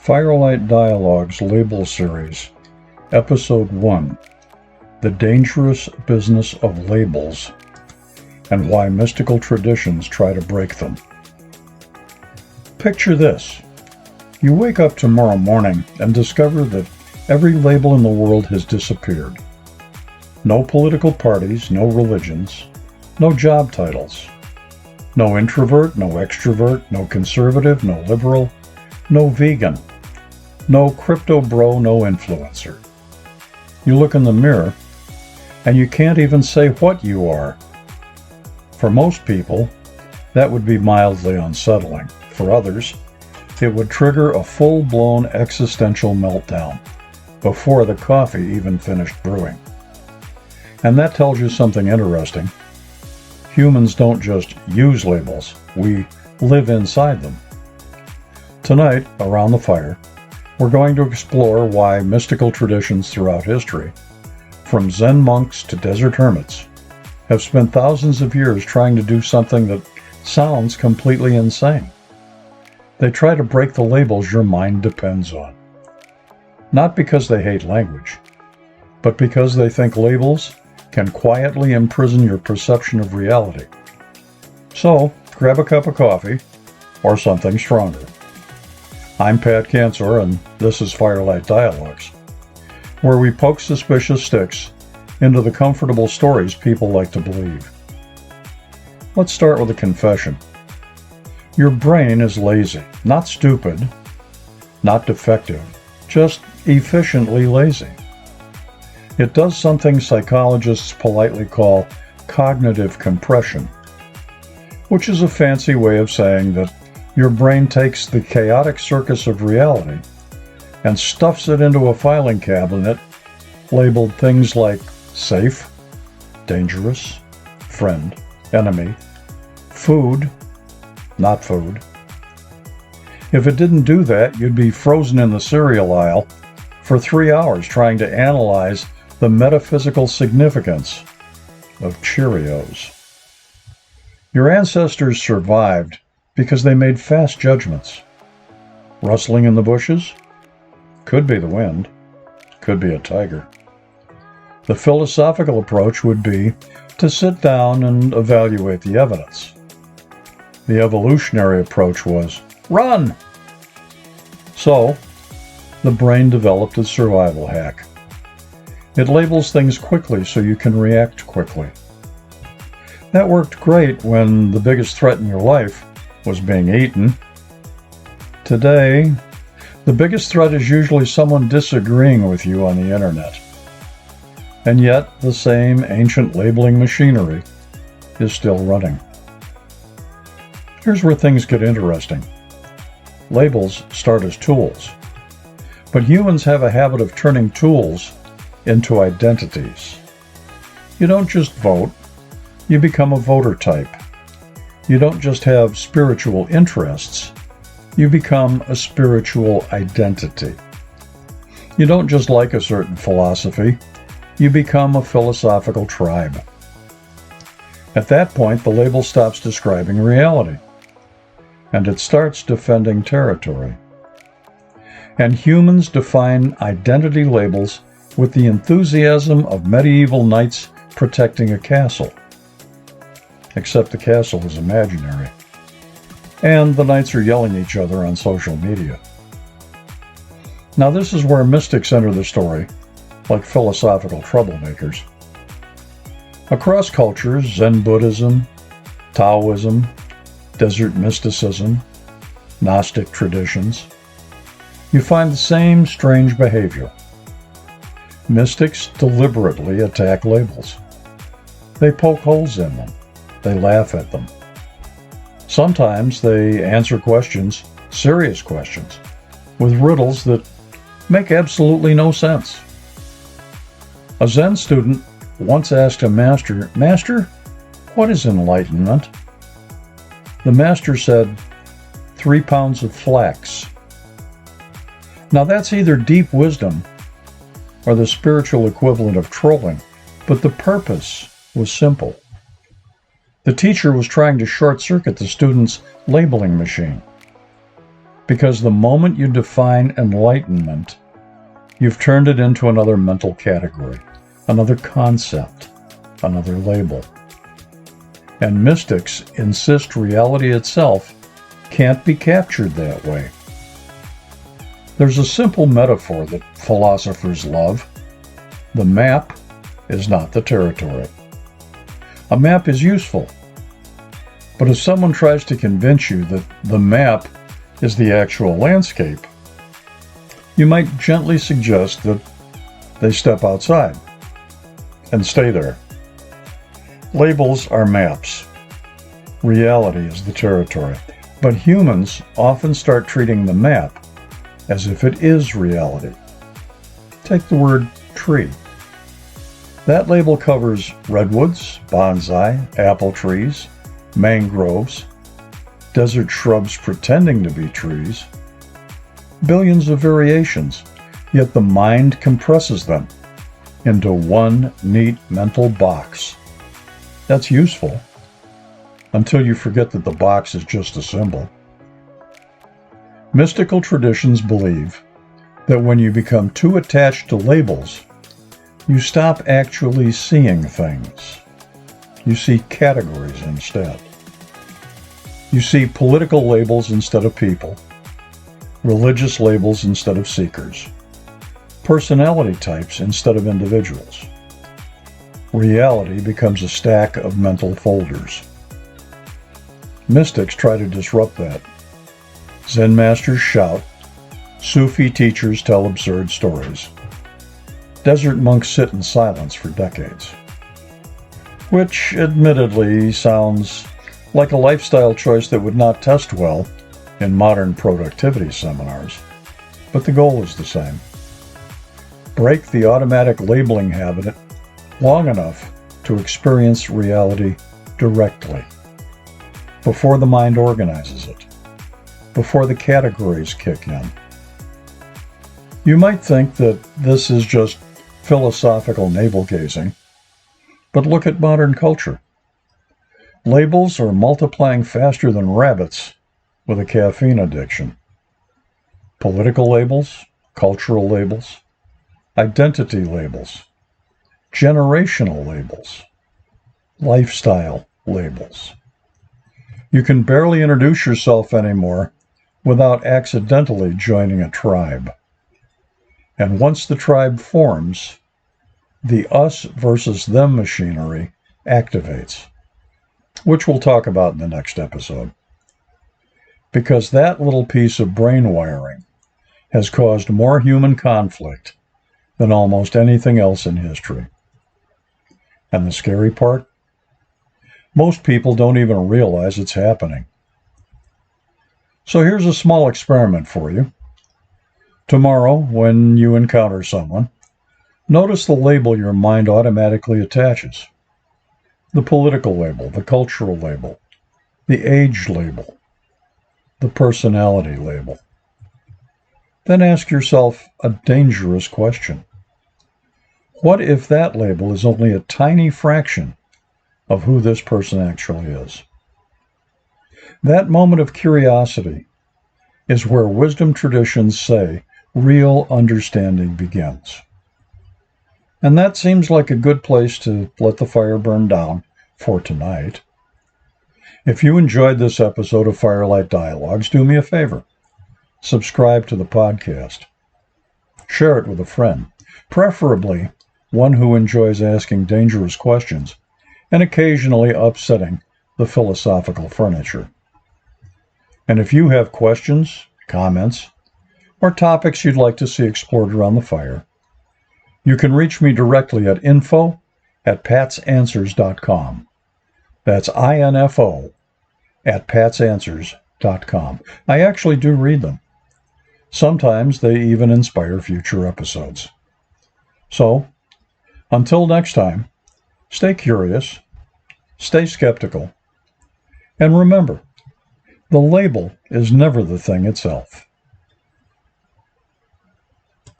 Firelight Dialogues Label Series, Episode 1, The Dangerous Business of Labels, and Why Mystical Traditions Try to Break Them. Picture this. You wake up tomorrow morning and discover that every label in the world has disappeared. No political parties, no religions, no job titles. No introvert, no extrovert, no conservative, no liberal, no vegan, no crypto bro, no influencer. You look in the mirror and you can't even say what you are. For most people, that would be mildly unsettling. For others, it would trigger a full-blown existential meltdown before the coffee even finished brewing. And that tells you something interesting. Humans don't just use labels, we live inside them. Tonight, around the fire, we're going to explore why mystical traditions throughout history, from Zen monks to desert hermits, have spent thousands of years trying to do something that sounds completely insane. They try to break the labels your mind depends on. Not because they hate language, but because they think labels can quietly imprison your perception of reality. So, grab a cup of coffee, or something stronger. I'm Pat Cantor, and this is Firelight Dialogues, where we poke suspicious sticks into the comfortable stories people like to believe. Let's start with a confession. Your brain is lazy, not stupid, not defective, just efficiently lazy. It does something psychologists politely call cognitive compression, which is a fancy way of saying that your brain takes the chaotic circus of reality and stuffs it into a filing cabinet labeled things like safe, dangerous, friend, enemy, food, not food. If it didn't do that, you'd be frozen in the cereal aisle for 3 hours trying to analyze the metaphysical significance of Cheerios. Your ancestors survived because they made fast judgments. Rustling in the bushes? Could be the wind. Could be a tiger. The philosophical approach would be to sit down and evaluate the evidence. The evolutionary approach was, run! So, the brain developed a survival hack. It labels things quickly so you can react quickly. That worked great when the biggest threat in your life was being eaten. Today, the biggest threat is usually someone disagreeing with you on the internet. And yet, the same ancient labeling machinery is still running. Here's where things get interesting. Labels start as tools, but humans have a habit of turning tools into identities. You don't just vote, you become a voter type. You don't just have spiritual interests, you become a spiritual identity. You don't just like a certain philosophy, you become a philosophical tribe. At that point, the label stops describing reality, and it starts defending territory. And humans define identity labels with the enthusiasm of medieval knights protecting a castle. Except the castle is imaginary. And the knights are yelling at each other on social media. Now this is where mystics enter the story, like philosophical troublemakers. Across cultures, Zen Buddhism, Taoism, desert mysticism, Gnostic traditions, you find the same strange behavior. Mystics deliberately attack labels. They poke holes in them. They laugh at them. Sometimes they answer questions, serious questions, with riddles that make absolutely no sense. A Zen student once asked a master, "Master, what is enlightenment?" The master said, 3 pounds of flax. Now that's either deep wisdom or the spiritual equivalent of trolling, but the purpose was simple. The teacher was trying to short-circuit the student's labeling machine. Because the moment you define enlightenment, you've turned it into another mental category, another concept, another label. And mystics insist reality itself can't be captured that way. There's a simple metaphor that philosophers love. The map is not the territory. A map is useful, but if someone tries to convince you that the map is the actual landscape, you might gently suggest that they step outside and stay there. Labels are maps. Reality is the territory. But humans often start treating the map as if it is reality. Take the word tree. That label covers redwoods, bonsai, apple trees, mangroves, desert shrubs pretending to be trees, billions of variations, yet the mind compresses them into one neat mental box. That's useful until you forget that the box is just a symbol. Mystical traditions believe that when you become too attached to labels, you stop actually seeing things. You see categories instead. You see political labels instead of people, religious labels instead of seekers, personality types instead of individuals. Reality becomes a stack of mental folders. Mystics try to disrupt that. Zen masters shout. Sufi teachers tell absurd stories. Desert monks sit in silence for decades. Which, admittedly, sounds like a lifestyle choice that would not test well in modern productivity seminars. But the goal is the same. Break the automatic labeling habit long enough to experience reality directly, before the mind organizes it, before the categories kick in. You might think that this is just philosophical navel-gazing, but look at modern culture. Labels are multiplying faster than rabbits with a caffeine addiction. Political labels, cultural labels, identity labels, generational labels, lifestyle labels. You can barely introduce yourself anymore without accidentally joining a tribe. And once the tribe forms, the us versus them machinery activates, which we'll talk about in the next episode. Because that little piece of brain wiring has caused more human conflict than almost anything else in history. And the scary part? Most people don't even realize it's happening. So here's a small experiment for you. Tomorrow, when you encounter someone, notice the label your mind automatically attaches. The political label, the cultural label, the age label, the personality label. Then ask yourself a dangerous question. What if that label is only a tiny fraction of who this person actually is? That moment of curiosity is where wisdom traditions say real understanding begins. And that seems like a good place to let the fire burn down for tonight. If you enjoyed this episode of Firelight Dialogues, do me a favor. Subscribe to the podcast. Share it with a friend, preferably one who enjoys asking dangerous questions and occasionally upsetting the philosophical furniture. And if you have questions, comments, or topics you'd like to see explored around the fire, you can reach me directly at info@patsanswers.com. That's info@patsanswers.com. I actually do read them. Sometimes they even inspire future episodes. So, until next time, stay curious, stay skeptical, and remember, the label is never the thing itself.